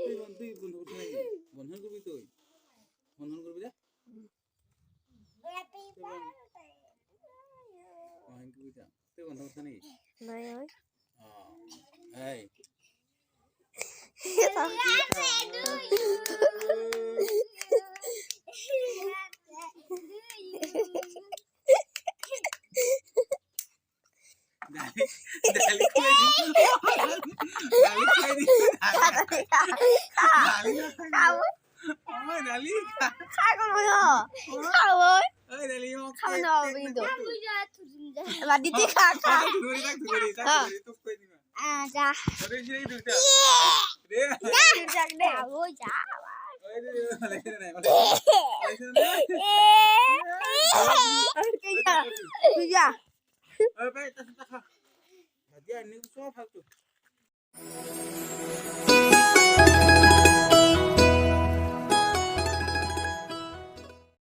তুই বন্ধ করছিস নাকি? বন্ধন করবি তুই? বন্ধন করবি যা? তুই বন্ধ করছিস নাকি? নাই ওই এই ডালি খুলে দি ডালি খুলে দি খাবো ওই ডালি খাবো খাবো ওই ডালি খাবো না কিন্তু এবার দিতে খা খা ধরে রাখ তো কই দিবা যা ধরে ছিড়ে দুইটা রে যাক দে খাবো যা ওই রে লেখে নাই তুই যা ওই ভাই তা খা ভাজিয়া নিউ সব ফালতু